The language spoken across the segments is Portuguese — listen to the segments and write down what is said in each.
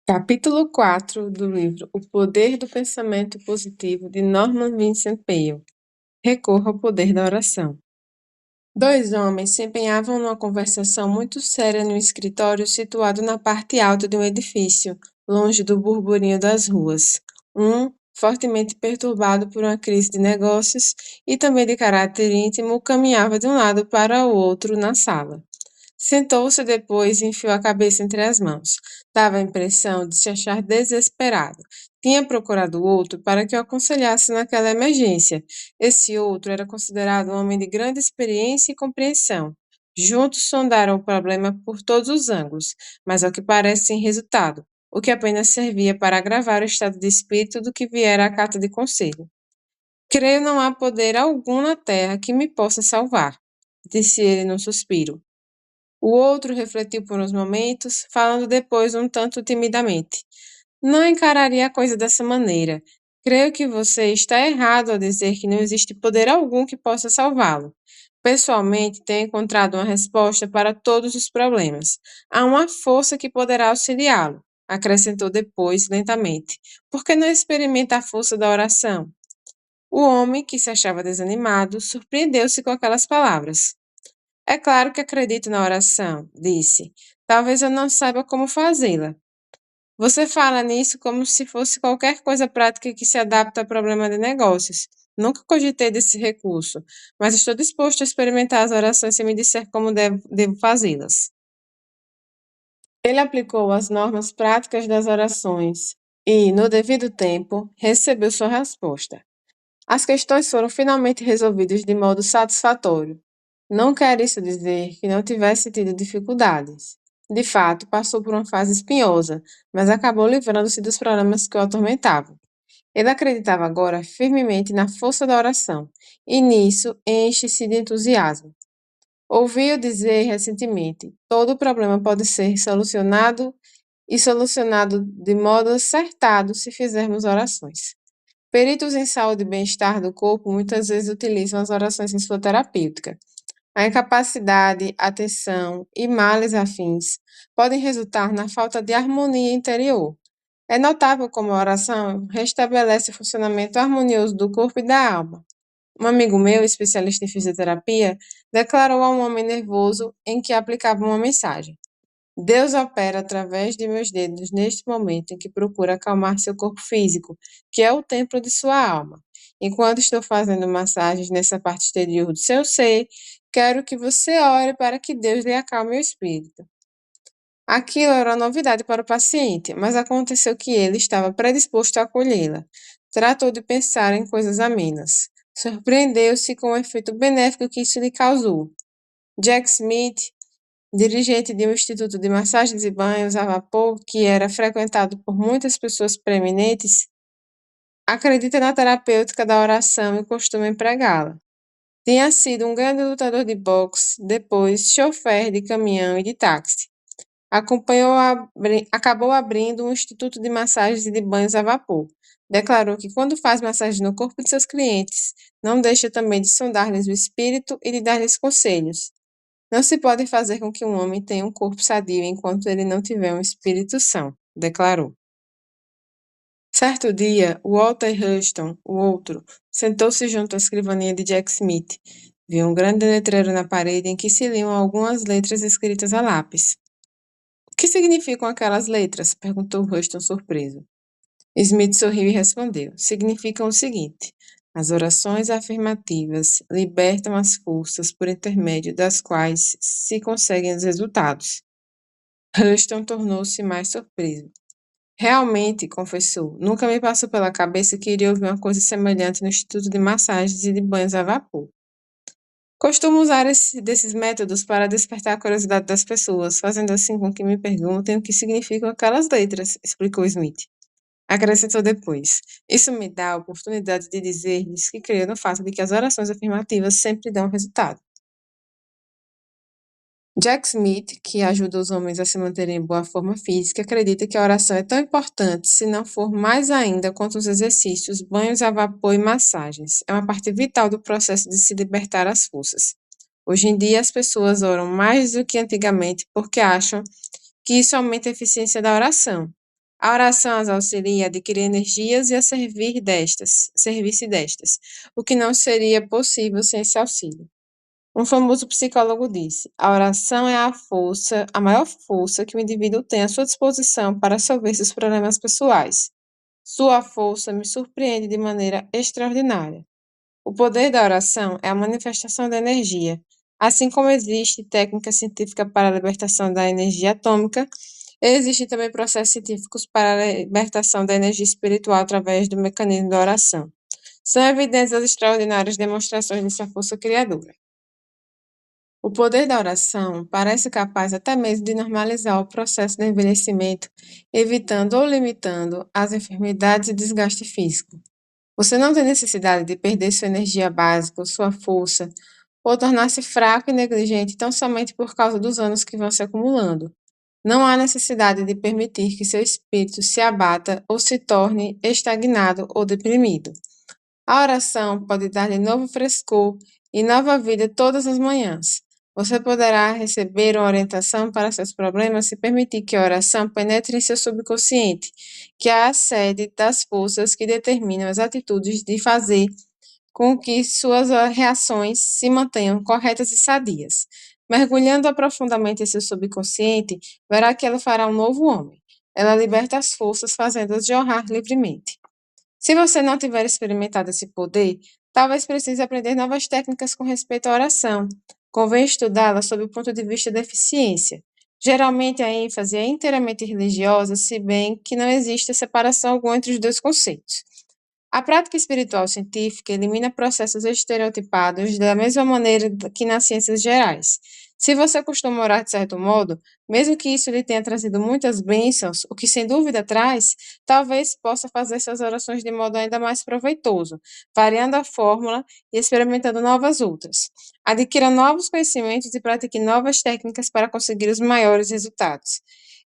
Capítulo 4 do livro O Poder do Pensamento Positivo, de Norman Vincent Peale. Recorra ao poder da oração. Dois homens se empenhavam numa conversação muito séria no escritório situado na parte alta de um edifício, longe do burburinho das ruas. Um, fortemente perturbado por uma crise de negócios e também de caráter íntimo, caminhava de um lado para o outro na sala. Sentou-se depois e enfiou a cabeça entre as mãos. Dava a impressão de se achar desesperado. Tinha procurado o outro para que o aconselhasse naquela emergência. Esse outro era considerado um homem de grande experiência e compreensão. Juntos sondaram o problema por todos os ângulos, mas ao que parece sem resultado, o que apenas servia para agravar o estado de espírito do que viera à carta de conselho. Creio não há poder algum na terra que me possa salvar, disse ele num suspiro. O outro refletiu por uns momentos, falando depois um tanto timidamente. Não encararia a coisa dessa maneira. Creio que você está errado ao dizer que não existe poder algum que possa salvá-lo. Pessoalmente, tenho encontrado uma resposta para todos os problemas. Há uma força que poderá auxiliá-lo, acrescentou depois, lentamente. Por que não experimenta a força da oração? O homem, que se achava desanimado, surpreendeu-se com aquelas palavras. É claro que acredito na oração, disse. Talvez eu não saiba como fazê-la. Você fala nisso como se fosse qualquer coisa prática que se adapta a problema de negócios. Nunca cogitei desse recurso, mas estou disposto a experimentar as orações se me disser como devo fazê-las. Ele aplicou as normas práticas das orações e, no devido tempo, recebeu sua resposta. As questões foram finalmente resolvidas de modo satisfatório. Não quer isso dizer que não tivesse tido dificuldades. De fato, passou por uma fase espinhosa, mas acabou livrando-se dos problemas que o atormentavam. Ele acreditava agora firmemente na força da oração, e nisso enche-se de entusiasmo. Ouviu dizer recentemente: todo problema pode ser solucionado de modo acertado se fizermos orações. Peritos em saúde e bem-estar do corpo muitas vezes utilizam as orações em sua terapêutica. A incapacidade, a tensão e males afins podem resultar na falta de harmonia interior. É notável como a oração restabelece o funcionamento harmonioso do corpo e da alma. Um amigo meu, especialista em fisioterapia, declarou a um homem nervoso em que aplicava uma mensagem: Deus opera através de meus dedos neste momento em que procura acalmar seu corpo físico, que é o templo de sua alma. Enquanto estou fazendo massagens nessa parte exterior do seu ser, quero que você ore para que Deus lhe acalme o espírito. Aquilo era uma novidade para o paciente, mas aconteceu que ele estava predisposto a acolhê-la. Tratou de pensar em coisas amenas. Surpreendeu-se com o efeito benéfico que isso lhe causou. Jack Smith, dirigente de um instituto de massagens e banhos a vapor que era frequentado por muitas pessoas preeminentes, acredita na terapêutica da oração e costuma empregá-la. Tinha sido um grande lutador de boxe, depois chofer de caminhão e de táxi. Acabou abrindo um instituto de massagens e de banhos a vapor. Declarou que quando faz massagem no corpo de seus clientes, não deixa também de sondar-lhes o espírito e de dar-lhes conselhos. Não se pode fazer com que um homem tenha um corpo sadio enquanto ele não tiver um espírito são, declarou. Certo dia, Walter Huston, o outro, sentou-se junto à escrivaninha de Jack Smith. Viu um grande letreiro na parede em que se liam algumas letras escritas a lápis. O que significam aquelas letras? Perguntou Huston surpreso. Smith sorriu e respondeu: significam o seguinte: as orações afirmativas libertam as forças por intermédio das quais se conseguem os resultados. Huston tornou-se mais surpreso. Realmente, confessou, nunca me passou pela cabeça que iria ouvir uma coisa semelhante no Instituto de Massagens e de Banhos a Vapor. Costumo usar desses métodos para despertar a curiosidade das pessoas, fazendo assim com que me perguntem o que significam aquelas letras, explicou Smith. Acrescentou depois: isso me dá a oportunidade de dizer-lhes que creio no fato de que as orações afirmativas sempre dão resultado. Jack Smith, que ajuda os homens a se manterem em boa forma física, acredita que a oração é tão importante, se não for mais ainda, quanto os exercícios, banhos a vapor e massagens. É uma parte vital do processo de se libertar as forças. Hoje em dia, as pessoas oram mais do que antigamente porque acham que isso aumenta a eficiência da oração. A oração as auxilia a adquirir energias e a servir-se destas, o que não seria possível sem esse auxílio. Um famoso psicólogo disse: a oração é a maior força que o indivíduo tem à sua disposição para resolver seus problemas pessoais. Sua força me surpreende de maneira extraordinária. O poder da oração é a manifestação da energia. Assim como existe técnica científica para a libertação da energia atômica, existem também processos científicos para a libertação da energia espiritual através do mecanismo da oração. São evidentes as extraordinárias demonstrações dessa força criadora. O poder da oração parece capaz até mesmo de normalizar o processo de envelhecimento, evitando ou limitando as enfermidades e desgaste físico. Você não tem necessidade de perder sua energia básica ou sua força, ou tornar-se fraco e negligente tão somente por causa dos anos que vão se acumulando. Não há necessidade de permitir que seu espírito se abata ou se torne estagnado ou deprimido. A oração pode dar-lhe novo frescor e nova vida todas as manhãs. Você poderá receber uma orientação para seus problemas se permitir que a oração penetre em seu subconsciente, que é a sede das forças que determinam as atitudes de fazer com que suas reações se mantenham corretas e sadias. Mergulhando profundamente em seu subconsciente, verá que ela fará um novo homem. Ela liberta as forças, fazendo-as jorrar livremente. Se você não tiver experimentado esse poder, talvez precise aprender novas técnicas com respeito à oração. Convém estudá-la sob o ponto de vista da eficiência. Geralmente a ênfase é inteiramente religiosa, se bem que não existe separação alguma entre os dois conceitos. A prática espiritual científica elimina processos estereotipados da mesma maneira que nas ciências gerais. Se você costuma orar de certo modo, mesmo que isso lhe tenha trazido muitas bênçãos, o que sem dúvida traz, talvez possa fazer suas orações de modo ainda mais proveitoso, variando a fórmula e experimentando novas outras. Adquira novos conhecimentos e pratique novas técnicas para conseguir os maiores resultados.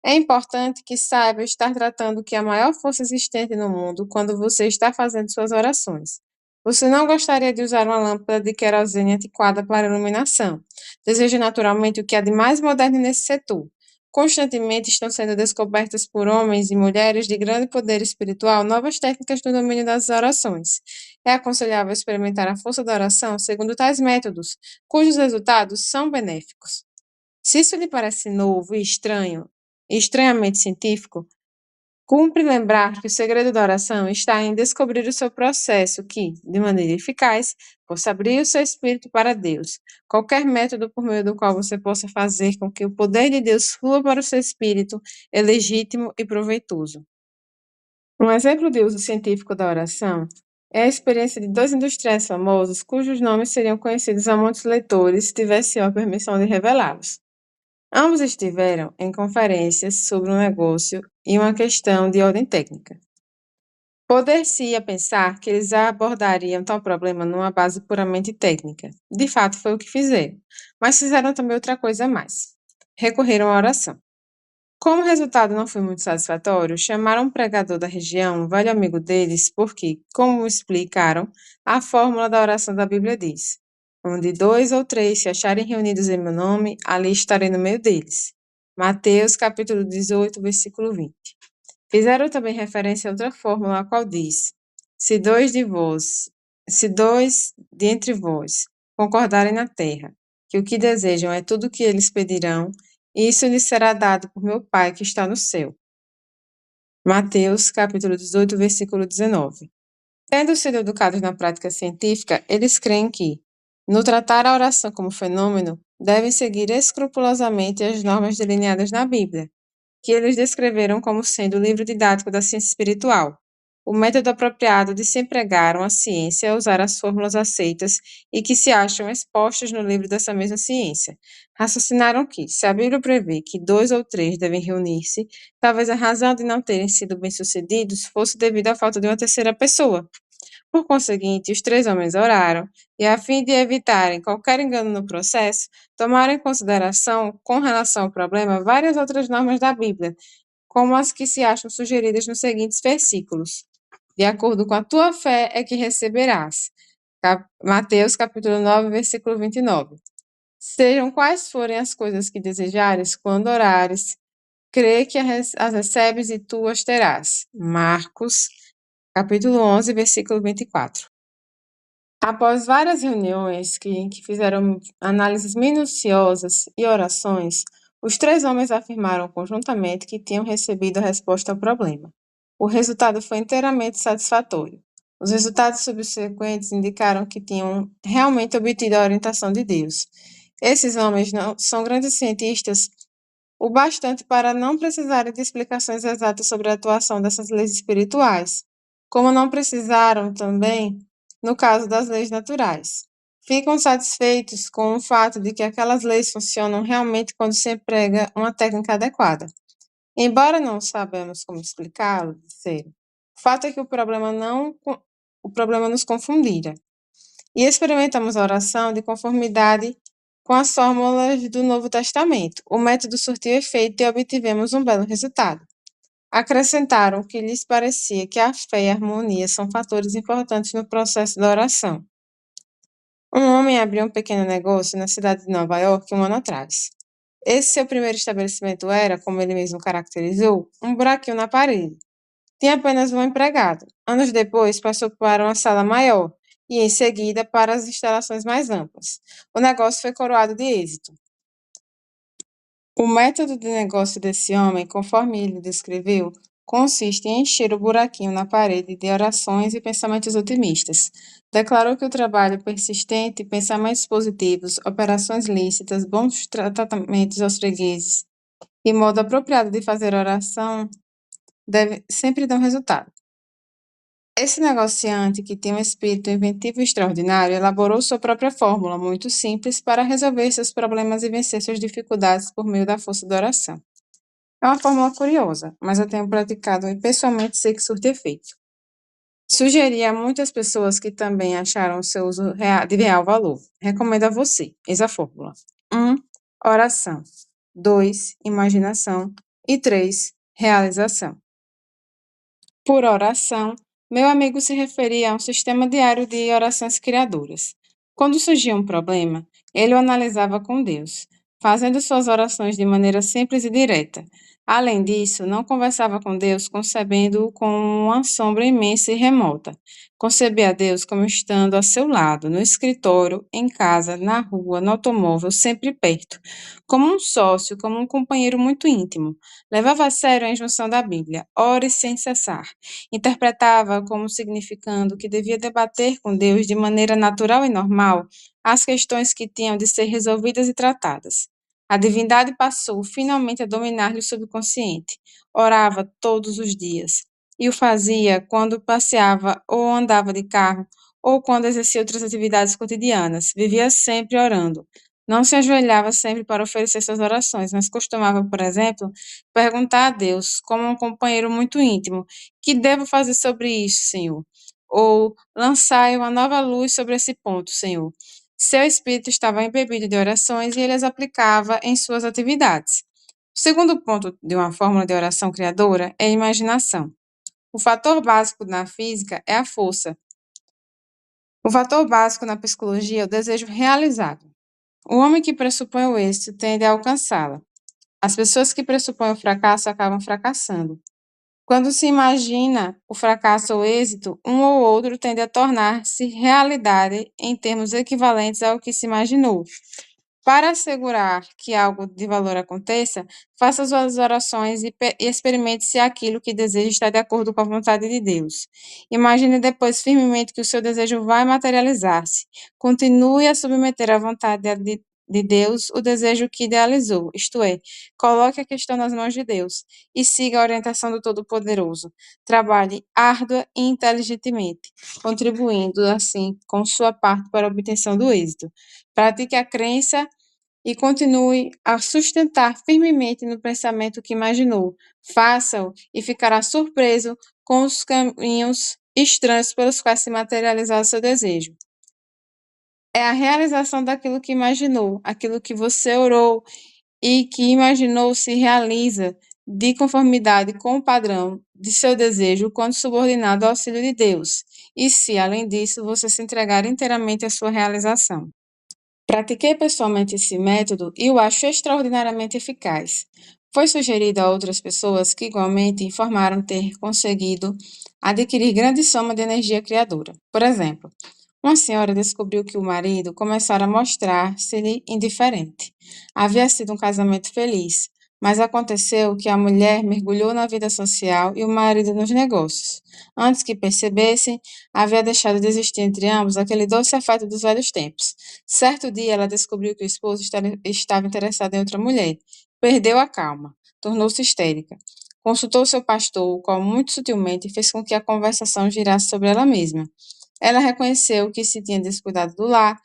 É importante que saiba estar tratando que a maior força existente no mundo quando você está fazendo suas orações. Você não gostaria de usar uma lâmpada de querosene antiquada para iluminação. Deseja naturalmente o que há de mais moderno nesse setor. Constantemente estão sendo descobertas por homens e mulheres de grande poder espiritual novas técnicas no domínio das orações. É aconselhável experimentar a força da oração segundo tais métodos, cujos resultados são benéficos. Se isso lhe parece novo e estranho, e estranhamente científico, cumpre lembrar que o segredo da oração está em descobrir o seu processo que, de maneira eficaz, possa abrir o seu espírito para Deus. Qualquer método por meio do qual você possa fazer com que o poder de Deus flua para o seu espírito é legítimo e proveitoso. Um exemplo de uso científico da oração é a experiência de dois industriais famosos cujos nomes seriam conhecidos a muitos leitores se tivessem a permissão de revelá-los. Ambos estiveram em conferências sobre um negócio e uma questão de ordem técnica. Poder-se-ia pensar que eles abordariam tal problema numa base puramente técnica. De fato, foi o que fizeram, mas fizeram também outra coisa a mais. Recorreram à oração. Como o resultado não foi muito satisfatório, chamaram um pregador da região, um velho amigo deles, porque, como explicaram, a fórmula da oração da Bíblia diz: onde 2 ou 3 se acharem reunidos em meu nome, ali estarei no meio deles. Mateus capítulo 18, versículo 20. Fizeram também referência a outra fórmula, a qual diz: se dois de entre vós concordarem na terra, que o que desejam é tudo o que eles pedirão, isso lhes será dado por meu Pai que está no céu. Mateus capítulo 18, versículo 19. Tendo sido educados na prática científica, eles creem que, no tratar a oração como fenômeno, devem seguir escrupulosamente as normas delineadas na Bíblia, que eles descreveram como sendo o livro didático da ciência espiritual. O método apropriado de se empregar uma ciência é usar as fórmulas aceitas e que se acham expostas no livro dessa mesma ciência. Raciocinaram que, se a Bíblia prevê que 2 ou 3 devem reunir-se, talvez a razão de não terem sido bem-sucedidos fosse devido à falta de uma terceira pessoa. Por conseguinte, os 3 homens oraram, e a fim de evitarem qualquer engano no processo, tomaram em consideração, com relação ao problema, várias outras normas da Bíblia, como as que se acham sugeridas nos seguintes versículos. De acordo com a tua fé é que receberás. Mateus capítulo 9, versículo 29. Sejam quais forem as coisas que desejares quando orares, crê que as recebes e tu as terás. Marcos, capítulo 11, versículo 24. Após várias reuniões que fizeram análises minuciosas e orações, os três homens afirmaram conjuntamente que tinham recebido a resposta ao problema. O resultado foi inteiramente satisfatório. Os resultados subsequentes indicaram que tinham realmente obtido a orientação de Deus. Esses homens não são grandes cientistas o bastante para não precisarem de explicações exatas sobre a atuação dessas leis espirituais, como não precisaram também no caso das leis naturais. Ficam satisfeitos com o fato de que aquelas leis funcionam realmente quando se emprega uma técnica adequada. Embora não sabemos como explicá-lo, disseram, o fato é que o problema nos confundira. E experimentamos a oração de conformidade com as fórmulas do Novo Testamento. O método surtiu efeito e obtivemos um belo resultado. Acrescentaram que lhes parecia que a fé e a harmonia são fatores importantes no processo da oração. Um homem abriu um pequeno negócio na cidade de Nova York um ano atrás. Esse seu primeiro estabelecimento era, como ele mesmo caracterizou, um buraquinho na parede. Tinha apenas um empregado. Anos depois, passou para uma sala maior e, em seguida, para as instalações mais amplas. O negócio foi coroado de êxito. O método de negócio desse homem, conforme ele descreveu, consiste em encher o buraquinho na parede de orações e pensamentos otimistas. Declarou que o trabalho persistente, pensamentos positivos, operações lícitas, bons tratamentos aos fregueses e modo apropriado de fazer oração sempre dão resultado. Esse negociante, que tinha um espírito inventivo e extraordinário, elaborou sua própria fórmula, muito simples, para resolver seus problemas e vencer suas dificuldades por meio da força da oração. É uma fórmula curiosa, mas eu tenho praticado e pessoalmente sei que surte efeito. Sugeri a muitas pessoas que também acharam o seu uso de real valor. Recomendo a você. Eis a fórmula. 1. Oração. 2. Imaginação. E 3. Realização. Por oração, meu amigo se referia a um sistema diário de orações criadoras. Quando surgia um problema, ele o analisava com Deus, fazendo suas orações de maneira simples e direta. Além disso, não conversava com Deus concebendo-o como uma sombra imensa e remota. Concebia a Deus como estando a seu lado, no escritório, em casa, na rua, no automóvel, sempre perto, como um sócio, como um companheiro muito íntimo. Levava a sério a injunção da Bíblia, ore sem cessar. Interpretava como significando que devia debater com Deus de maneira natural e normal as questões que tinham de ser resolvidas e tratadas. A divindade passou finalmente a dominar-lhe o subconsciente. Orava todos os dias. E o fazia quando passeava ou andava de carro, ou quando exercia outras atividades cotidianas. Vivia sempre orando. Não se ajoelhava sempre para oferecer suas orações, mas costumava, por exemplo, perguntar a Deus, como um companheiro muito íntimo, que devo fazer sobre isso, Senhor? Ou lançai uma nova luz sobre esse ponto, Senhor. Seu espírito estava embebido de orações e ele as aplicava em suas atividades. O segundo ponto de uma fórmula de oração criadora é a imaginação. O fator básico na física é a força. O fator básico na psicologia é o desejo realizado. O homem que pressupõe o êxito tende a alcançá-la. As pessoas que pressupõem o fracasso acabam fracassando. Quando se imagina o fracasso ou êxito, um ou outro tende a tornar-se realidade em termos equivalentes ao que se imaginou. Para assegurar que algo de valor aconteça, faça suas orações e experimente se aquilo que deseja está de acordo com a vontade de Deus. Imagine depois firmemente que o seu desejo vai materializar-se. Continue a submeter à vontade de Deus o desejo que idealizou, isto é, coloque a questão nas mãos de Deus e siga a orientação do Todo-Poderoso. Trabalhe árdua e inteligentemente, contribuindo assim com sua parte para a obtenção do êxito. Pratique a crença e continue a sustentar firmemente no pensamento que imaginou. Faça-o e ficará surpreso com os caminhos estranhos pelos quais se materializar o seu desejo. É a realização daquilo que imaginou, aquilo que você orou e que imaginou se realiza de conformidade com o padrão de seu desejo quando subordinado ao auxílio de Deus, e se, além disso, você se entregar inteiramente à sua realização. Pratiquei pessoalmente esse método e o acho extraordinariamente eficaz. Foi sugerido a outras pessoas que igualmente informaram ter conseguido adquirir grande soma de energia criadora. Por exemplo, uma senhora descobriu que o marido começara a mostrar-se-lhe indiferente. Havia sido um casamento feliz, mas aconteceu que a mulher mergulhou na vida social e o marido nos negócios. Antes que percebessem, havia deixado de existir entre ambos aquele doce afeto dos velhos tempos. Certo dia, ela descobriu que o esposo estava interessado em outra mulher. Perdeu a calma, tornou-se histérica. Consultou seu pastor, o qual muito sutilmente fez com que a conversação girasse sobre ela mesma. Ela reconheceu que se tinha descuidado do lar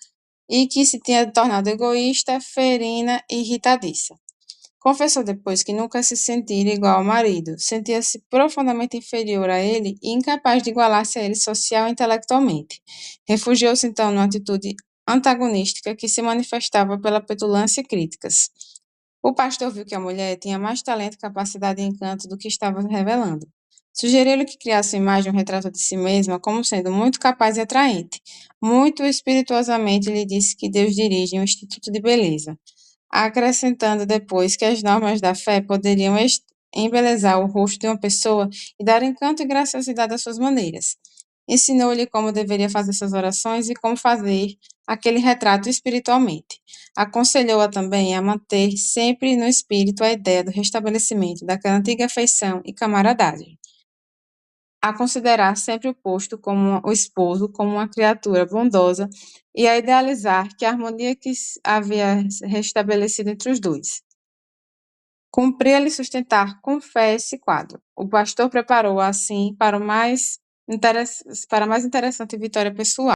e que se tinha tornado egoísta, ferina e irritadiça. Confessou depois que nunca se sentira igual ao marido, sentia-se profundamente inferior a ele e incapaz de igualar-se a ele social e intelectualmente. Refugiou-se então numa atitude antagonística que se manifestava pela petulância e críticas. O pastor viu que a mulher tinha mais talento, capacidade e encanto do que estava revelando. Sugeriu-lhe que criasse uma imagem, um retrato de si mesma como sendo muito capaz e atraente. Muito espirituosamente lhe disse que Deus dirige um instituto de beleza, acrescentando depois que as normas da fé poderiam embelezar o rosto de uma pessoa e dar encanto e graciosidade às suas maneiras. Ensinou-lhe como deveria fazer suas orações e como fazer aquele retrato espiritualmente. Aconselhou-a também a manter sempre no espírito a ideia do restabelecimento daquela antiga afeição e camaradagem, a considerar sempre o esposo como uma criatura bondosa e a idealizar que a harmonia que havia restabelecido entre os dois. Cumpria-lhe sustentar com fé esse quadro. O pastor preparou-a assim para a mais interessante vitória pessoal.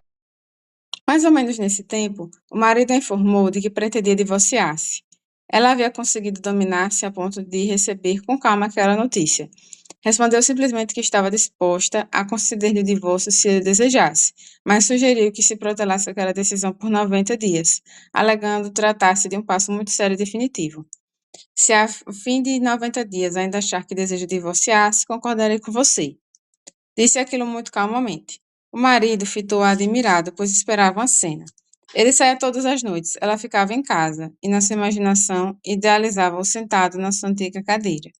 Mais ou menos nesse tempo, o marido a informou de que pretendia divorciar-se. Ela havia conseguido dominar-se a ponto de receber com calma aquela notícia. Respondeu simplesmente que estava disposta a conceder-lhe o divórcio se ele desejasse, mas sugeriu que se protelasse aquela decisão por 90 dias, alegando tratar-se de um passo muito sério e definitivo. Se a fim de 90 dias ainda achar que deseja divorciar-se, concordarei com você. Disse aquilo muito calmamente. O marido fitou-a admirado, pois esperava uma cena. Ele saía todas as noites, ela ficava em casa, e na sua imaginação idealizava-o sentado na sua antiga cadeira.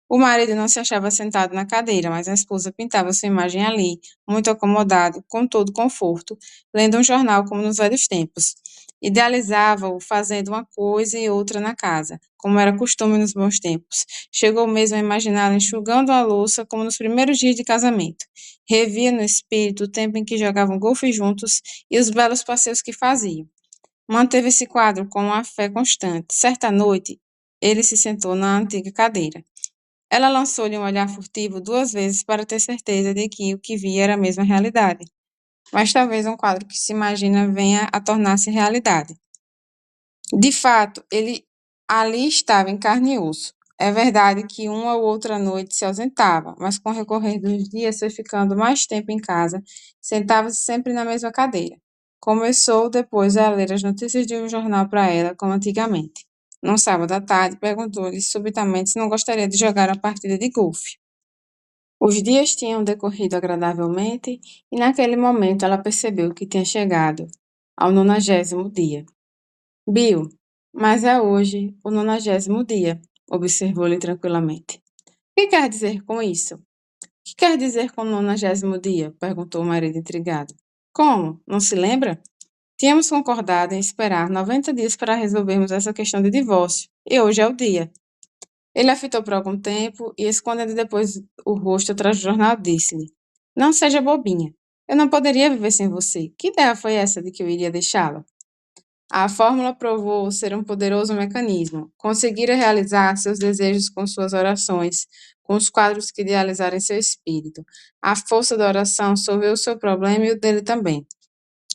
O marido não se achava sentado na cadeira, mas a esposa pintava sua imagem ali, muito acomodado, com todo conforto, lendo um jornal como nos velhos tempos. Idealizava-o fazendo uma coisa e outra na casa, como era costume nos bons tempos. Chegou mesmo a imaginá-lo enxugando a louça como nos primeiros dias de casamento. Revia no espírito o tempo em que jogavam golfe juntos e os belos passeios que faziam. Manteve esse quadro com uma fé constante. Certa noite, ele se sentou na antiga cadeira. Ela lançou-lhe um olhar furtivo 2 vezes para ter certeza de que o que via era a mesma realidade. Mas talvez um quadro que se imagina venha a tornar-se realidade. De fato, ele ali estava em carne e osso. É verdade que uma ou outra noite se ausentava, mas com o recorrer dos dias foi ficando mais tempo em casa, sentava-se sempre na mesma cadeira. Começou depois a ler as notícias de um jornal para ela, como antigamente. Num sábado à tarde, perguntou-lhe subitamente se não gostaria de jogar uma partida de golfe. Os dias tinham decorrido agradavelmente e naquele momento ela percebeu que tinha chegado ao 90º dia. Bill, mas é hoje o 90º dia, observou-lhe tranquilamente. O que quer dizer com isso? O que quer dizer com o 90º dia? Perguntou o marido intrigado. Como? Não se lembra? Tínhamos concordado em esperar 90 dias para resolvermos essa questão de divórcio, e hoje é o dia. Ele a fitou por algum tempo e, escondendo depois o rosto atrás do jornal, disse-lhe: Não seja bobinha. Eu não poderia viver sem você. Que ideia foi essa de que eu iria deixá-la? A fórmula provou ser um poderoso mecanismo. Conseguira realizar seus desejos com suas orações, com os quadros que idealizaram em seu espírito. A força da oração solveu o seu problema e o dele também.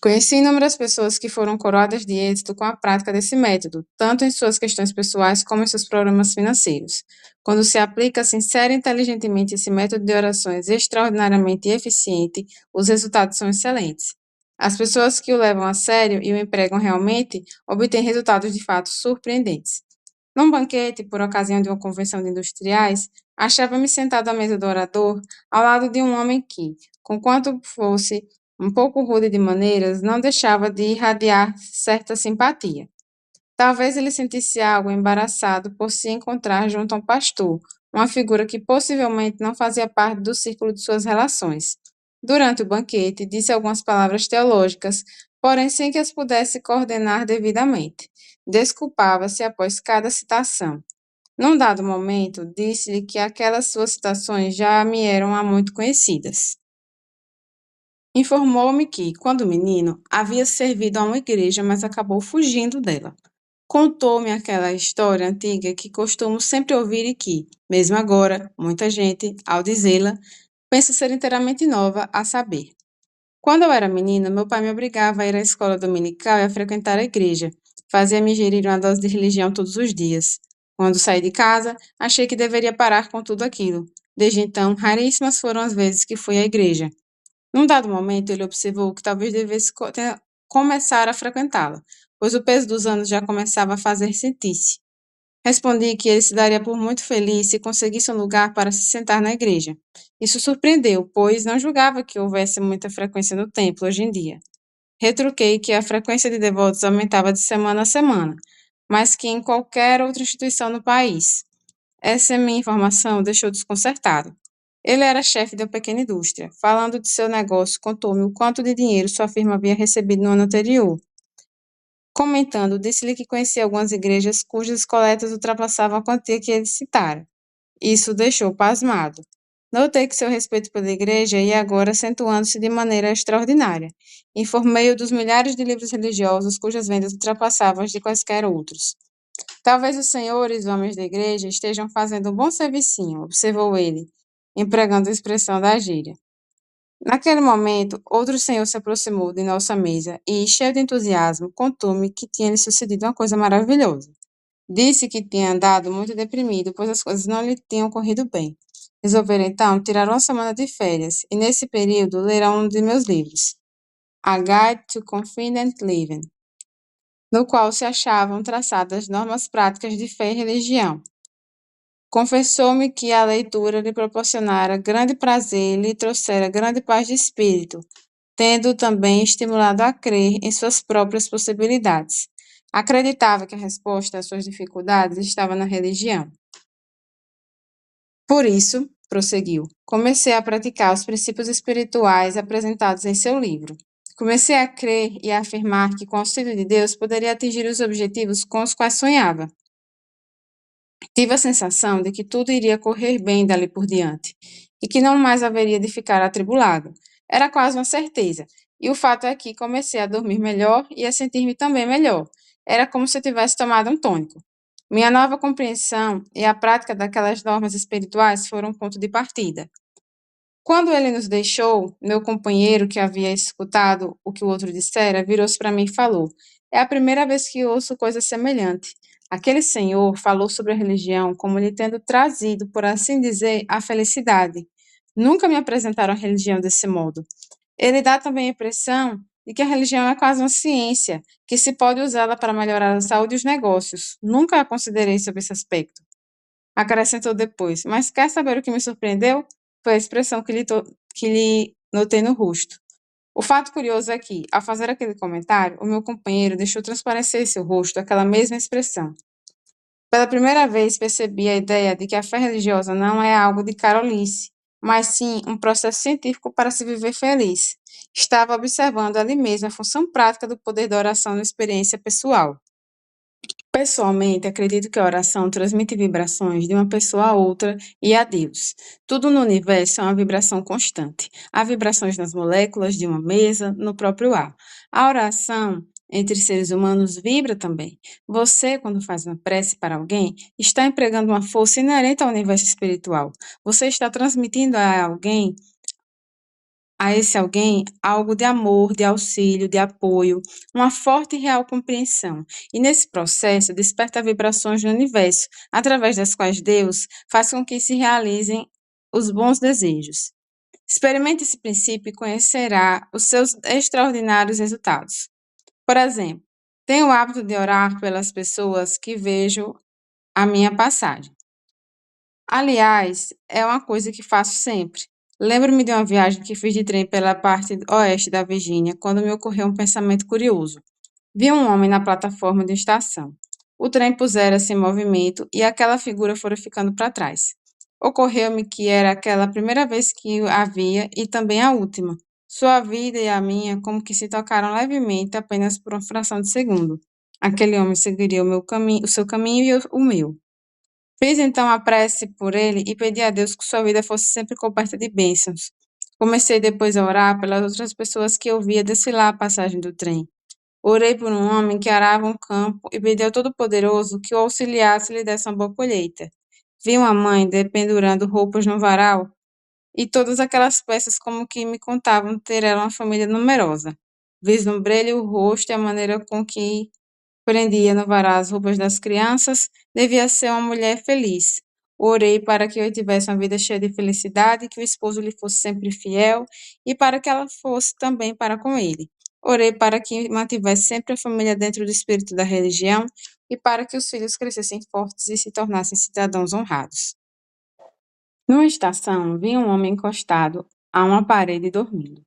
Conheci inúmeras pessoas que foram coroadas de êxito com a prática desse método, tanto em suas questões pessoais como em seus problemas financeiros. Quando se aplica sincera e inteligentemente esse método de orações extraordinariamente eficiente, os resultados são excelentes. As pessoas que o levam a sério e o empregam realmente obtêm resultados de fato surpreendentes. Num banquete, por ocasião de uma convenção de industriais, achava-me sentado à mesa do orador, ao lado de um homem que, conquanto fosse um pouco rude de maneiras, não deixava de irradiar certa simpatia. Talvez ele sentisse algo embaraçado por se encontrar junto a um pastor, uma figura que possivelmente não fazia parte do círculo de suas relações. Durante o banquete, disse algumas palavras teológicas, porém sem que as pudesse coordenar devidamente. Desculpava-se após cada citação. Num dado momento, disse-lhe que aquelas suas citações já me eram há muito conhecidas. Informou-me que, quando menino, havia servido a uma igreja, mas acabou fugindo dela. Contou-me aquela história antiga que costumo sempre ouvir e que, mesmo agora, muita gente, ao dizê-la, pensa ser inteiramente nova, a saber. Quando eu era menina, meu pai me obrigava a ir à escola dominical e a frequentar a igreja. Fazia-me ingerir uma dose de religião todos os dias. Quando saí de casa, achei que deveria parar com tudo aquilo. Desde então, raríssimas foram as vezes que fui à igreja. Num dado momento, ele observou que talvez devesse começar a frequentá-la, pois o peso dos anos já começava a fazer sentir-se. Respondi que ele se daria por muito feliz se conseguisse um lugar para se sentar na igreja. Isso surpreendeu, pois não julgava que houvesse muita frequência no templo hoje em dia. Retruquei que a frequência de devotos aumentava de semana a semana, mas que em qualquer outra instituição no país. Essa minha informação o deixou desconcertado. Ele era chefe de uma pequena indústria. Falando de seu negócio, contou-me o quanto de dinheiro sua firma havia recebido no ano anterior. Comentando, disse-lhe que conhecia algumas igrejas cujas coletas ultrapassavam a quantia que ele citara. Isso o deixou pasmado. Notei que seu respeito pela igreja ia agora acentuando-se de maneira extraordinária. Informei-o dos milhares de livros religiosos cujas vendas ultrapassavam as de quaisquer outros. Talvez os senhores, homens da igreja, estejam fazendo um bom servicinho, observou ele, empregando a expressão da gíria. Naquele momento, outro senhor se aproximou de nossa mesa e, cheio de entusiasmo, contou-me que tinha lhe sucedido uma coisa maravilhosa. Disse que tinha andado muito deprimido, pois as coisas não lhe tinham corrido bem. Resolveram então tirar uma semana de férias e, nesse período, lerão um de meus livros, A Guide to Confident Living, no qual se achavam traçadas normas práticas de fé e religião. Confessou-me que a leitura lhe proporcionara grande prazer e lhe trouxera grande paz de espírito, tendo também estimulado a crer em suas próprias possibilidades. Acreditava que a resposta às suas dificuldades estava na religião. Por isso, prosseguiu, comecei a praticar os princípios espirituais apresentados em seu livro. Comecei a crer e a afirmar que, com o auxílio de Deus, poderia atingir os objetivos com os quais sonhava. Tive a sensação de que tudo iria correr bem dali por diante, e que não mais haveria de ficar atribulado. Era quase uma certeza, e o fato é que comecei a dormir melhor e a sentir-me também melhor. Era como se eu tivesse tomado um tônico. Minha nova compreensão e a prática daquelas normas espirituais foram um ponto de partida. Quando ele nos deixou, meu companheiro, que havia escutado o que o outro dissera, virou-se para mim e falou: É a primeira vez que ouço coisa semelhante. Aquele senhor falou sobre a religião como lhe tendo trazido, por assim dizer, a felicidade. Nunca me apresentaram a religião desse modo. Ele dá também a impressão de que a religião é quase uma ciência, que se pode usá-la para melhorar a saúde e os negócios. Nunca a considerei sob esse aspecto. Acrescentou depois, mas quer saber o que me surpreendeu? Foi a expressão que lhe notei no rosto. O fato curioso é que, ao fazer aquele comentário, o meu companheiro deixou transparecer em seu rosto aquela mesma expressão. Pela primeira vez percebi a ideia de que a fé religiosa não é algo de carolice, mas sim um processo científico para se viver feliz. Estava observando ali mesmo a função prática do poder da oração na experiência pessoal. Pessoalmente, acredito que a oração transmite vibrações de uma pessoa a outra e a Deus. Tudo no universo é uma vibração constante. Há vibrações nas moléculas de uma mesa, no próprio ar. A oração entre seres humanos vibra também. Você, quando faz uma prece para alguém, está empregando uma força inerente ao universo espiritual. Você está transmitindo a esse alguém algo de amor, de auxílio, de apoio, uma forte e real compreensão. E nesse processo desperta vibrações no universo, através das quais Deus faz com que se realizem os bons desejos. Experimente esse princípio e conhecerá os seus extraordinários resultados. Por exemplo, tenho o hábito de orar pelas pessoas que vejo a minha passagem. Aliás, é uma coisa que faço sempre. Lembro-me de uma viagem que fiz de trem pela parte oeste da Virgínia, quando me ocorreu um pensamento curioso. Vi um homem na plataforma de estação. o trem pusera-se em movimento e aquela figura fora ficando para trás. Ocorreu-me que era aquela a primeira vez que a via e também a última. Sua vida e a minha como que se tocaram levemente apenas por uma fração de segundo. Aquele homem seguiria o seu caminho e o meu. Fiz então a prece por ele e pedi a Deus que sua vida fosse sempre coberta de bênçãos. Comecei depois a orar pelas outras pessoas que eu via desfilar a passagem do trem. Orei por um homem que arava um campo e pedi ao Todo-Poderoso que o auxiliasse e lhe desse uma boa colheita. Vi uma mãe dependurando roupas no varal e todas aquelas peças como que me contavam ter ela uma família numerosa. Vislumbrei-lhe o rosto e a maneira com que prendia no varal as roupas das crianças, devia ser uma mulher feliz. Orei para que eu tivesse uma vida cheia de felicidade, que o esposo lhe fosse sempre fiel e para que ela fosse também para com ele. Orei para que mantivesse sempre a família dentro do espírito da religião e para que os filhos crescessem fortes e se tornassem cidadãos honrados. Numa estação, vi um homem encostado a uma parede dormindo.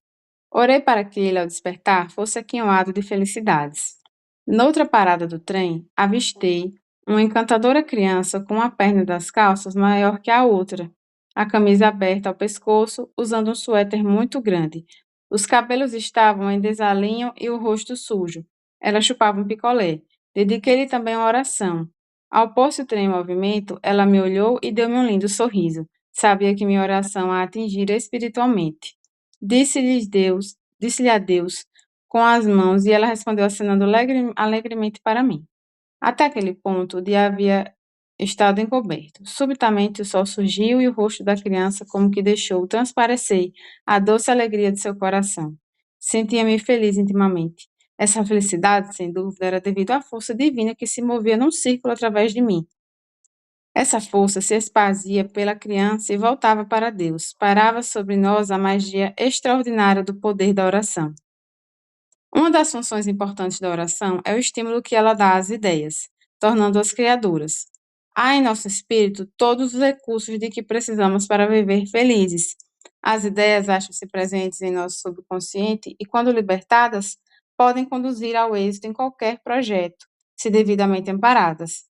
Orei para que ele, ao despertar, fosse aquinhoado de felicidades. Noutra parada do trem, avistei uma encantadora criança com uma perna das calças maior que a outra, a camisa aberta ao pescoço, usando um suéter muito grande. Os cabelos estavam em desalinho e o rosto sujo. Ela chupava um picolé. Dediquei-lhe também uma oração. Ao pôr-se o trem em movimento, ela me olhou e deu-me um lindo sorriso. Sabia que minha oração a atingira espiritualmente. Disse-lhe adeus com as mãos e ela respondeu acenando alegremente para mim. Até aquele ponto, o dia havia estado encoberto. Subitamente o sol surgiu e o rosto da criança como que deixou transparecer a doce alegria de seu coração. Sentia-me feliz intimamente. Essa felicidade, sem dúvida, era devido à força divina que se movia num círculo através de mim. Essa força se esparcia pela criança e voltava para Deus. Parava sobre nós a magia extraordinária do poder da oração. Uma das funções importantes da oração é o estímulo que ela dá às ideias, tornando-as criadoras. Há em nosso espírito todos os recursos de que precisamos para viver felizes. As ideias acham-se presentes em nosso subconsciente e, quando libertadas, podem conduzir ao êxito em qualquer projeto, se devidamente amparadas.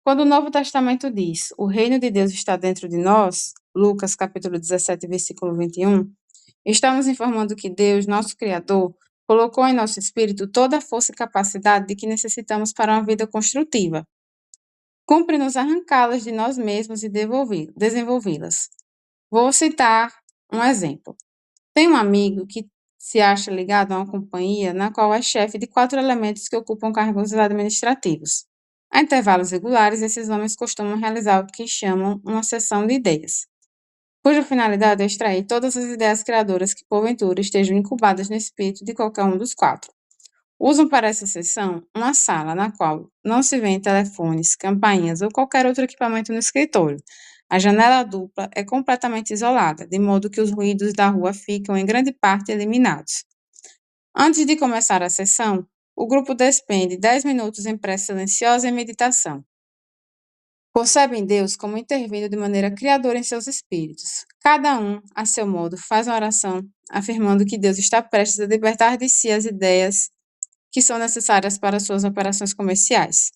Quando o Novo Testamento diz: "O reino de Deus está dentro de nós", Lucas capítulo 17, versículo 21, está nos informando que Deus, nosso Criador, colocou em nosso espírito toda a força e capacidade de que necessitamos para uma vida construtiva. Cumpre-nos arrancá-las de nós mesmos e desenvolvê-las. Vou citar um exemplo. Tem um amigo que se acha ligado a uma companhia na qual é chefe de 4 elementos que ocupam cargos administrativos. A intervalos regulares, esses homens costumam realizar o que chamam uma sessão de ideias, cuja finalidade é extrair todas as ideias criadoras que, porventura, estejam incubadas no espírito de qualquer um dos 4. Usam para essa sessão uma sala na qual não se vêem telefones, campainhas ou qualquer outro equipamento no escritório. A janela dupla é completamente isolada, de modo que os ruídos da rua ficam, em grande parte, eliminados. Antes de começar a sessão, o grupo despende 10 minutos em prece silenciosa e meditação. Concebem Deus como intervindo de maneira criadora em seus espíritos. Cada um, a seu modo, faz uma oração, afirmando que Deus está prestes a libertar de si as ideias que são necessárias para suas operações comerciais.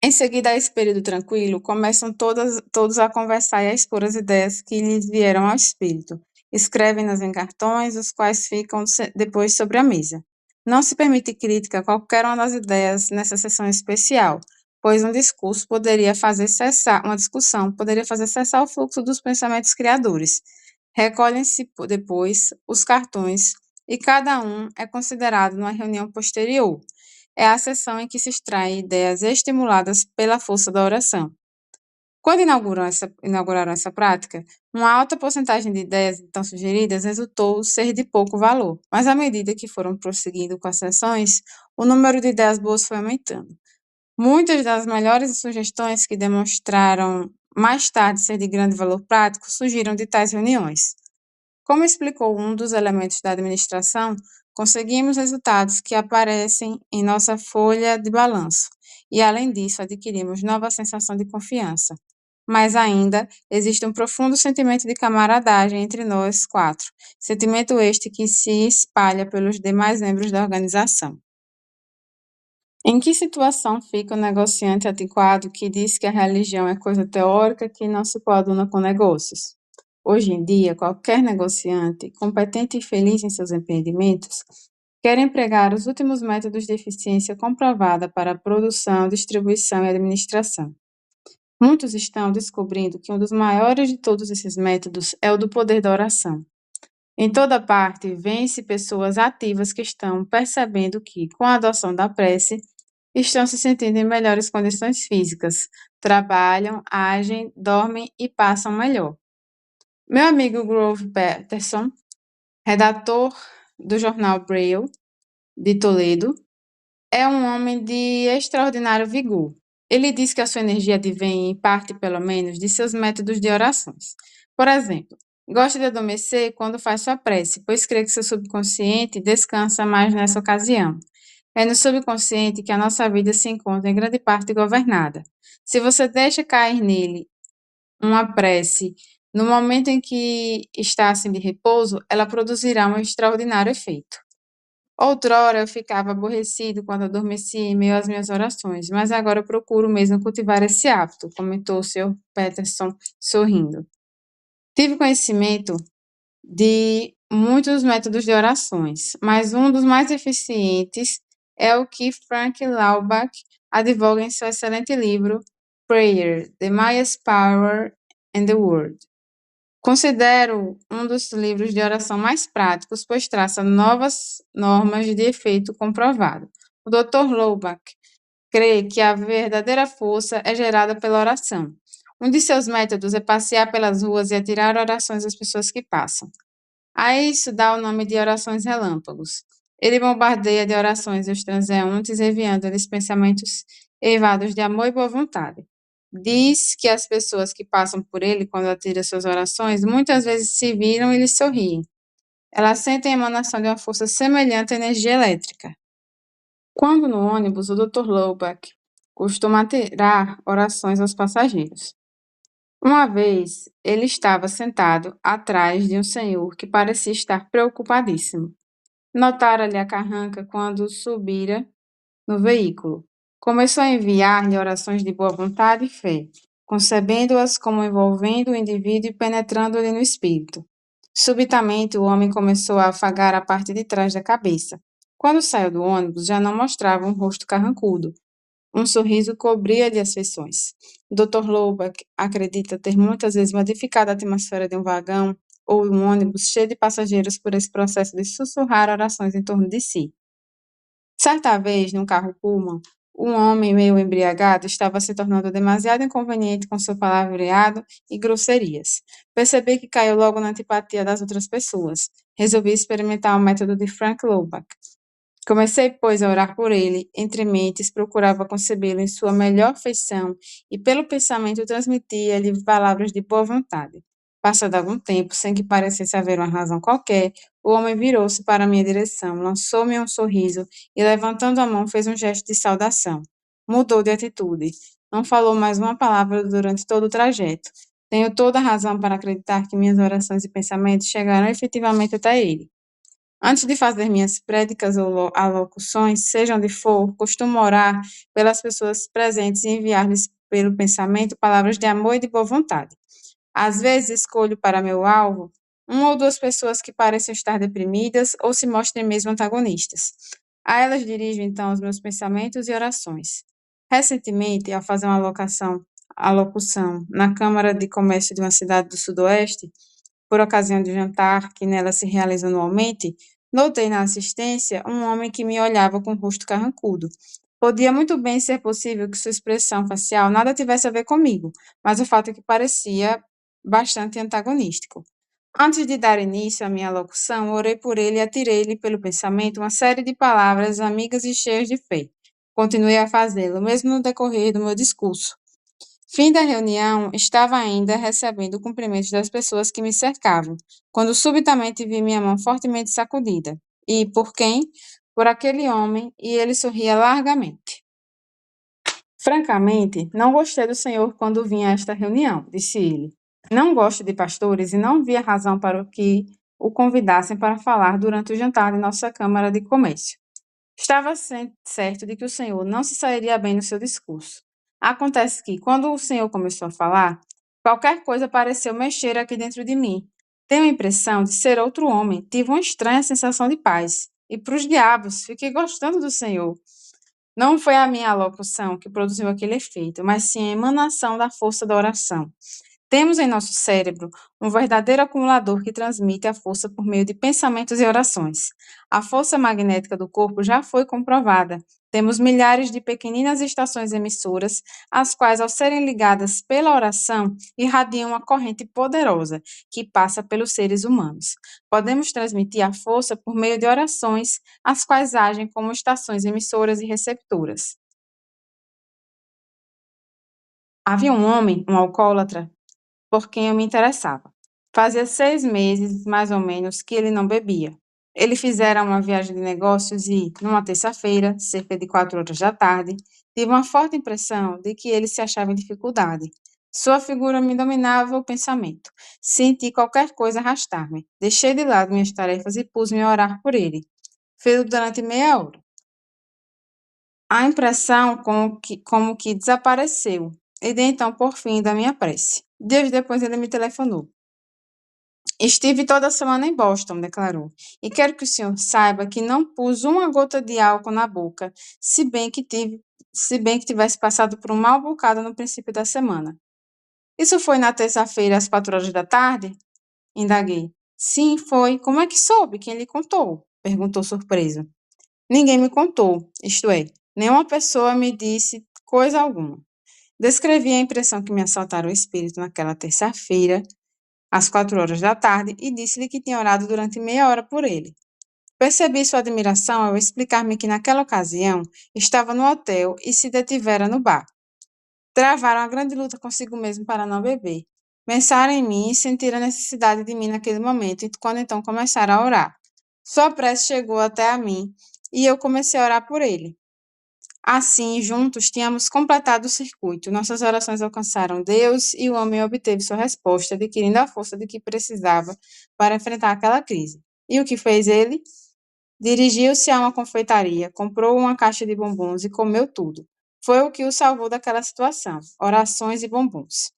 Em seguida a esse período tranquilo, começam todos a conversar e a expor as ideias que lhes vieram ao espírito. Escrevem-nas em cartões, os quais ficam depois sobre a mesa. Não se permite crítica a qualquer uma das ideias nessa sessão especial, pois uma discussão poderia fazer cessar o fluxo dos pensamentos criadores. Recolhem-se depois os cartões e cada um é considerado numa reunião posterior. É a sessão em que se extraem ideias estimuladas pela força da oração. Quando inauguraram essa prática, uma alta porcentagem de ideias então sugeridas resultou ser de pouco valor, mas à medida que foram prosseguindo com as sessões, o número de ideias boas foi aumentando. Muitas das melhores sugestões que demonstraram mais tarde ser de grande valor prático surgiram de tais reuniões. Como explicou um dos elementos da administração, conseguimos resultados que aparecem em nossa folha de balanço e, além disso, adquirimos nova sensação de confiança. Mas ainda existe um profundo sentimento de camaradagem entre nós 4, sentimento este que se espalha pelos demais membros da organização. Em que situação fica o negociante antiquado que diz que a religião é coisa teórica que não se coaduna com negócios? Hoje em dia, qualquer negociante, competente e feliz em seus empreendimentos, quer empregar os últimos métodos de eficiência comprovada para a produção, distribuição e administração. Muitos estão descobrindo que um dos maiores de todos esses métodos é o do poder da oração. Em toda parte, vêem-se pessoas ativas que estão percebendo que, com a adoção da prece, estão se sentindo em melhores condições físicas, trabalham, agem, dormem e passam melhor. Meu amigo Grove Peterson, redator do jornal Braille de Toledo, é um homem de extraordinário vigor. Ele diz que a sua energia advém, em parte pelo menos, de seus métodos de orações. Por exemplo, gosta de adormecer quando faz sua prece, pois crê que seu subconsciente descansa mais nessa ocasião. É no subconsciente que a nossa vida se encontra em grande parte governada. Se você deixa cair nele uma prece no momento em que está assim de repouso, ela produzirá um extraordinário efeito. Outrora eu ficava aborrecido quando adormecia em meio às minhas orações, mas agora eu procuro mesmo cultivar esse hábito, comentou o Sr. Peterson, sorrindo. Tive conhecimento de muitos métodos de orações, mas um dos mais eficientes é o que Frank Laubach advoga em seu excelente livro Prayer: The Highest Power in the World. Considero um dos livros de oração mais práticos, pois traça novas normas de efeito comprovado. O Dr. Laubach crê que a verdadeira força é gerada pela oração. Um de seus métodos é passear pelas ruas e atirar orações às pessoas que passam. A isso dá o nome de orações relâmpagos. Ele bombardeia de orações os transeuntes, enviando-lhes pensamentos eivados de amor e boa vontade. Diz que as pessoas que passam por ele, quando atira suas orações, muitas vezes se viram e lhe sorriem. Elas sentem a emanação de uma força semelhante à energia elétrica. Quando no ônibus, o Dr. Loubach costuma atirar orações aos passageiros. Uma vez, ele estava sentado atrás de um senhor que parecia estar preocupadíssimo. Notara-lhe a carranca quando subira no veículo. Começou a enviar-lhe orações de boa vontade e fé, concebendo-as como envolvendo o indivíduo e penetrando-lhe no espírito. Subitamente, o homem começou a afagar a parte de trás da cabeça. Quando saiu do ônibus, já não mostrava um rosto carrancudo. Um sorriso cobria-lhe as feições. O Dr. Loubach acredita ter muitas vezes modificado a atmosfera de um vagão ou um ônibus cheio de passageiros por esse processo de sussurrar orações em torno de si. Certa vez, num carro Pullman, um homem meio embriagado estava se tornando demasiado inconveniente com seu palavreado e grosserias. Percebi que caiu logo na antipatia das outras pessoas. Resolvi experimentar o método de Frank Loubach. Comecei, pois, a orar por ele, entre mentes, procurava concebê-lo em sua melhor feição e, pelo pensamento, transmitia-lhe palavras de boa vontade. Passado algum tempo, sem que parecesse haver uma razão qualquer, o homem virou-se para minha direção, lançou-me um sorriso e, levantando a mão, fez um gesto de saudação. Mudou de atitude. Não falou mais uma palavra durante todo o trajeto. Tenho toda a razão para acreditar que minhas orações e pensamentos chegaram efetivamente até ele. Antes de fazer minhas prédicas ou alocuções, seja onde for, costumo orar pelas pessoas presentes e enviar-lhes pelo pensamento palavras de amor e de boa vontade. Às vezes escolho para meu alvo uma ou duas pessoas que pareçam estar deprimidas ou se mostrem mesmo antagonistas. A elas dirijo então os meus pensamentos e orações. Recentemente, ao fazer uma alocução na Câmara de Comércio de uma cidade do Sudoeste, por ocasião de um jantar que nela se realiza anualmente, notei na assistência um homem que me olhava com o rosto carrancudo. Podia muito bem ser possível que sua expressão facial nada tivesse a ver comigo, mas o fato é que parecia bastante antagonístico. Antes de dar início à minha locução, orei por ele e atirei-lhe pelo pensamento uma série de palavras amigas e cheias de fé. Continuei a fazê-lo, mesmo no decorrer do meu discurso. Fim da reunião, estava ainda recebendo cumprimentos das pessoas que me cercavam, quando subitamente vi minha mão fortemente sacudida. E por quem? Por aquele homem, e ele sorria largamente. Francamente, não gostei do senhor quando vim a esta reunião, disse ele. Não gosto de pastores e não via razão para que o convidassem para falar durante o jantar de nossa Câmara de Comércio. Estava certo de que o Senhor não se sairia bem no seu discurso. Acontece que, quando o Senhor começou a falar, qualquer coisa pareceu mexer aqui dentro de mim. Tenho a impressão de ser outro homem. Tive uma estranha sensação de paz. E para os diabos, fiquei gostando do Senhor. Não foi a minha alocução que produziu aquele efeito, mas sim a emanação da força da oração. Temos em nosso cérebro um verdadeiro acumulador que transmite a força por meio de pensamentos e orações. A força magnética do corpo já foi comprovada. Temos milhares de pequeninas estações emissoras, as quais, ao serem ligadas pela oração, irradiam uma corrente poderosa que passa pelos seres humanos. Podemos transmitir a força por meio de orações, as quais agem como estações emissoras e receptoras. Havia um homem, um alcoólatra, por quem eu me interessava. Fazia 6 meses, mais ou menos, que ele não bebia. Ele fizera uma viagem de negócios e, numa terça-feira, cerca de 4 horas da tarde, tive uma forte impressão de que ele se achava em dificuldade. Sua figura me dominava o pensamento. Senti qualquer coisa arrastar-me. Deixei de lado minhas tarefas e pus-me a orar por ele. Fiz durante meia hora. A impressão como que desapareceu. E dei então por fim da minha prece. Dias depois ele me telefonou. Estive toda semana em Boston, declarou, e quero que o senhor saiba que não pus uma gota de álcool na boca, se bem que tivesse passado por um mau bocado no princípio da semana. Isso foi na terça-feira, às 4 horas da tarde? Indaguei. Sim, foi. Como é que soube? Quem lhe contou? Perguntou surpreso. Ninguém me contou, isto é, nenhuma pessoa me disse coisa alguma. Descrevi a impressão que me assaltara o espírito naquela terça-feira, às 4 horas da tarde, e disse-lhe que tinha orado durante meia hora por ele. Percebi sua admiração ao explicar-me que naquela ocasião estava no hotel e se detivera no bar. Travaram uma grande luta consigo mesmo para não beber. Pensaram em mim e sentiram a necessidade de mim naquele momento, quando então começaram a orar. Sua prece chegou até a mim e eu comecei a orar por ele. Assim, juntos, tínhamos completado o circuito. Nossas orações alcançaram Deus e o homem obteve sua resposta, adquirindo a força de que precisava para enfrentar aquela crise. E o que fez ele? Dirigiu-se a uma confeitaria, comprou uma caixa de bombons e comeu tudo. Foi o que o salvou daquela situação. Orações e bombons.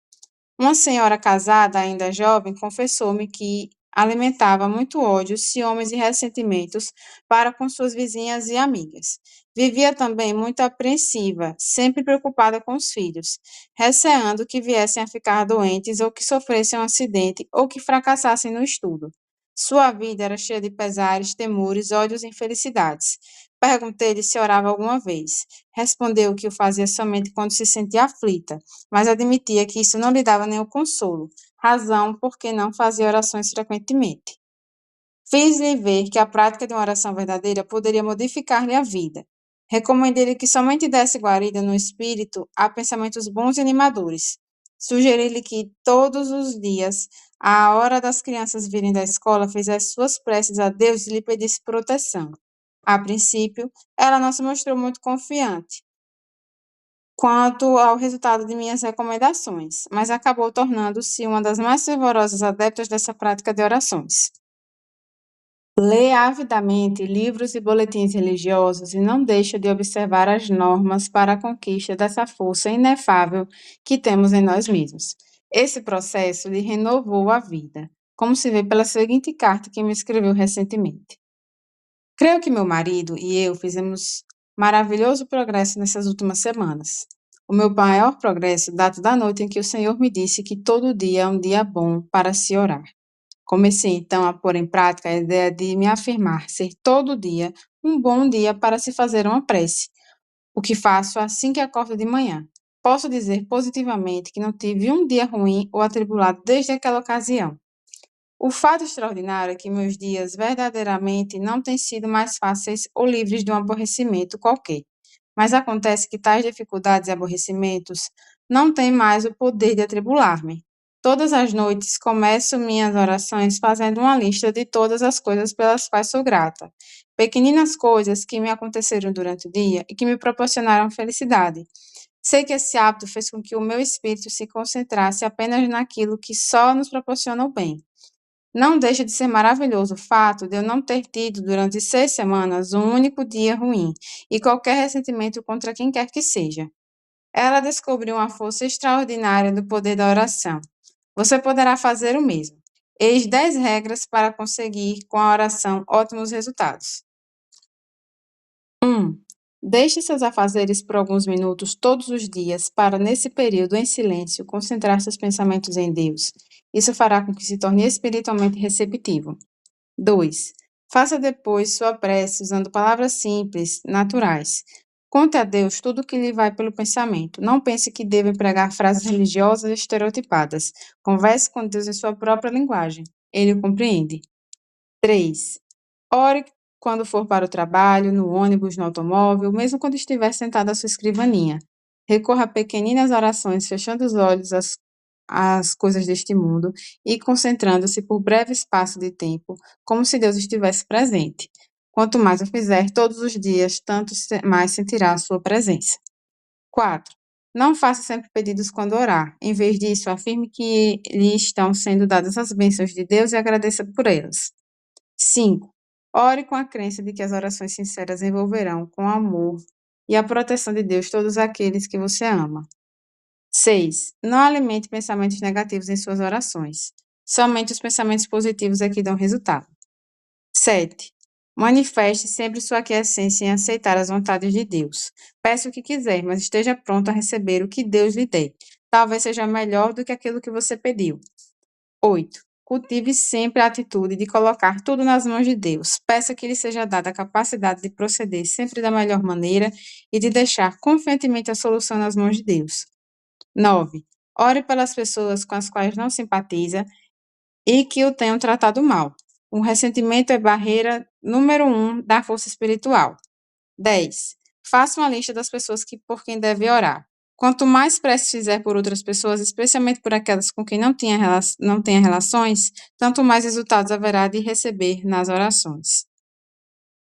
Uma senhora casada, ainda jovem, confessou-me que alimentava muito ódio, ciúmes e ressentimentos para com suas vizinhas e amigas. Vivia também muito apreensiva, sempre preocupada com os filhos, receando que viessem a ficar doentes ou que sofressem um acidente ou que fracassassem no estudo. Sua vida era cheia de pesares, temores, ódios e infelicidades. Perguntei-lhe se orava alguma vez. Respondeu que o fazia somente quando se sentia aflita, mas admitia que isso não lhe dava nenhum consolo, razão por que não fazia orações frequentemente. Fiz-lhe ver que a prática de uma oração verdadeira poderia modificar-lhe a vida. Recomendei-lhe que somente desse guarida no espírito a pensamentos bons e animadores. Sugeri-lhe que todos os dias, à hora das crianças virem da escola, fizesse suas preces a Deus e lhe pedisse proteção. A princípio, ela não se mostrou muito confiante quanto ao resultado de minhas recomendações, mas acabou tornando-se uma das mais fervorosas adeptas dessa prática de orações. Lê avidamente livros e boletins religiosos e não deixa de observar as normas para a conquista dessa força inefável que temos em nós mesmos. Esse processo lhe renovou a vida, como se vê pela seguinte carta que me escreveu recentemente. Creio que meu marido e eu fizemos maravilhoso progresso nessas últimas semanas. O meu maior progresso data da noite em que o Senhor me disse que todo dia é um dia bom para se orar. Comecei então a pôr em prática a ideia de me afirmar ser todo dia um bom dia para se fazer uma prece, o que faço assim que acordo de manhã. Posso dizer positivamente que não tive um dia ruim ou atribulado desde aquela ocasião. O fato extraordinário é que meus dias verdadeiramente não têm sido mais fáceis ou livres de um aborrecimento qualquer. Mas acontece que tais dificuldades e aborrecimentos não têm mais o poder de atribular-me. Todas as noites começo minhas orações fazendo uma lista de todas as coisas pelas quais sou grata. Pequeninas coisas que me aconteceram durante o dia e que me proporcionaram felicidade. Sei que esse hábito fez com que o meu espírito se concentrasse apenas naquilo que só nos proporciona o bem. Não deixa de ser maravilhoso o fato de eu não ter tido, durante 6 semanas, um único dia ruim e qualquer ressentimento contra quem quer que seja. Ela descobriu uma força extraordinária do poder da oração. Você poderá fazer o mesmo. Eis 10 regras para conseguir, com a oração, ótimos resultados. 1. Deixe seus afazeres por alguns minutos todos os dias para, nesse período em silêncio, concentrar seus pensamentos em Deus. Isso fará com que se torne espiritualmente receptivo. 2. Faça depois sua prece usando palavras simples, naturais. Conte a Deus tudo o que lhe vai pelo pensamento. Não pense que deve empregar frases religiosas estereotipadas. Converse com Deus em sua própria linguagem. Ele o compreende. 3. Ore quando for para o trabalho, no ônibus, no automóvel, mesmo quando estiver sentado à sua escrivaninha. Recorra a pequeninas orações, fechando os olhos às coisas deste mundo e concentrando-se por breve espaço de tempo, como se Deus estivesse presente. Quanto mais o fizer todos os dias, tanto mais sentirá a sua presença. 4. Não faça sempre pedidos quando orar. Em vez disso, afirme que lhe estão sendo dadas as bênçãos de Deus e agradeça por elas. 5. Ore com a crença de que as orações sinceras envolverão com amor e a proteção de Deus todos aqueles que você ama. 6. Não alimente pensamentos negativos em suas orações. Somente os pensamentos positivos é que dão resultado. 7. Manifeste sempre sua aquiescência em aceitar as vontades de Deus. Peça o que quiser, mas esteja pronto a receber o que Deus lhe dê. Talvez seja melhor do que aquilo que você pediu. 8. Cultive sempre a atitude de colocar tudo nas mãos de Deus. Peça que lhe seja dada a capacidade de proceder sempre da melhor maneira e de deixar confiantemente a solução nas mãos de Deus. 9. Ore pelas pessoas com as quais não simpatiza e que o tenham tratado mal. O ressentimento é barreira número 1 da força espiritual. 10. Faça uma lista das pessoas por quem deve orar. Quanto mais prece fizer por outras pessoas, especialmente por aquelas com quem não tenha relações, tanto mais resultados haverá de receber nas orações.